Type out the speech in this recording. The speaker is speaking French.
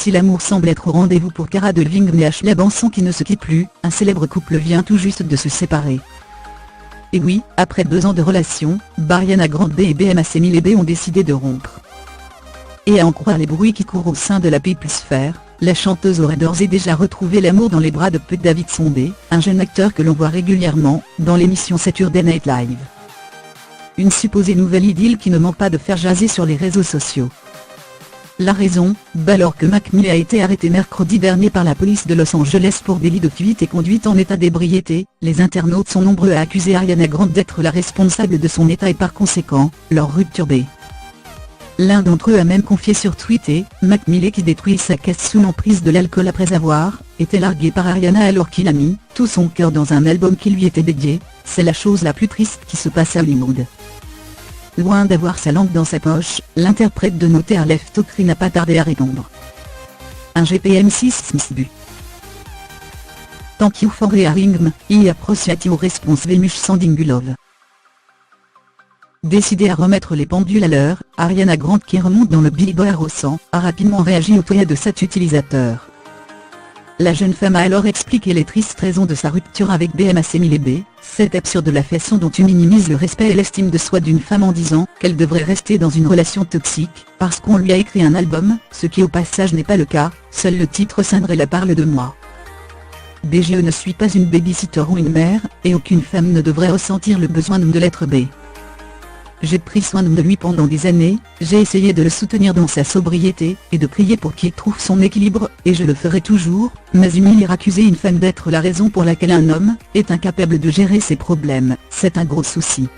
Si l'amour semble être au rendez-vous pour Cara Delevingne et Ashley Benson qui ne se quittent plus, un célèbre couple vient tout juste de se séparer. Et oui, après 2 ans de relation, Ariana Grande et BMA Semilebe ont décidé de rompre. Et à en croire les bruits qui courent au sein de la People Sphère, la chanteuse aurait d'ores et déjà retrouvé l'amour dans les bras de Pete Davidson, un jeune acteur que l'on voit régulièrement dans l'émission Saturday Night Live. Une supposée nouvelle idylle qui ne manque pas de faire jaser sur les réseaux sociaux. La raison, alors que Mac Miller a été arrêté mercredi dernier par la police de Los Angeles pour délit de fuite et conduite en état d'ébriété, les internautes sont nombreux à accuser Ariana Grande d'être la responsable de son état et par conséquent, leur rupture B. L'un d'entre eux a même confié sur Twitter, Mac Miller qui détruit sa caisse sous l'emprise de l'alcool après avoir été largué par Ariana alors qu'il a mis tout son cœur dans un album qui lui était dédié. C'est la chose la plus triste qui se passe à Hollywood. Loin d'avoir sa langue dans sa poche, l'interprète de Notaire Left Ocri n'a pas tardé à répondre. Un GPM6 Smsbu. Thank you for hearing me, I appreciate your response very much sending you love. Décidée à remettre les pendules à l'heure, Ariana Grande qui remonte dans le Billboard au 100, a rapidement réagi au tweet de cet utilisateur. La jeune femme a alors expliqué les tristes raisons de sa rupture avec BMA Semilebe. C'est absurde la façon dont tu minimises le respect et l'estime de soi d'une femme en disant qu'elle devrait rester dans une relation toxique, parce qu'on lui a écrit un album, ce qui au passage n'est pas le cas, seul le titre Cinderella parle de moi. BGE ne suis pas une babysitter ou une mère, et aucune femme ne devrait ressentir le besoin de l'être B. J'ai pris soin de lui pendant des années, j'ai essayé de le soutenir dans sa sobriété, et de prier pour qu'il trouve son équilibre, et je le ferai toujours, mais humilier accuser une femme d'être la raison pour laquelle un homme est incapable de gérer ses problèmes, c'est un gros souci.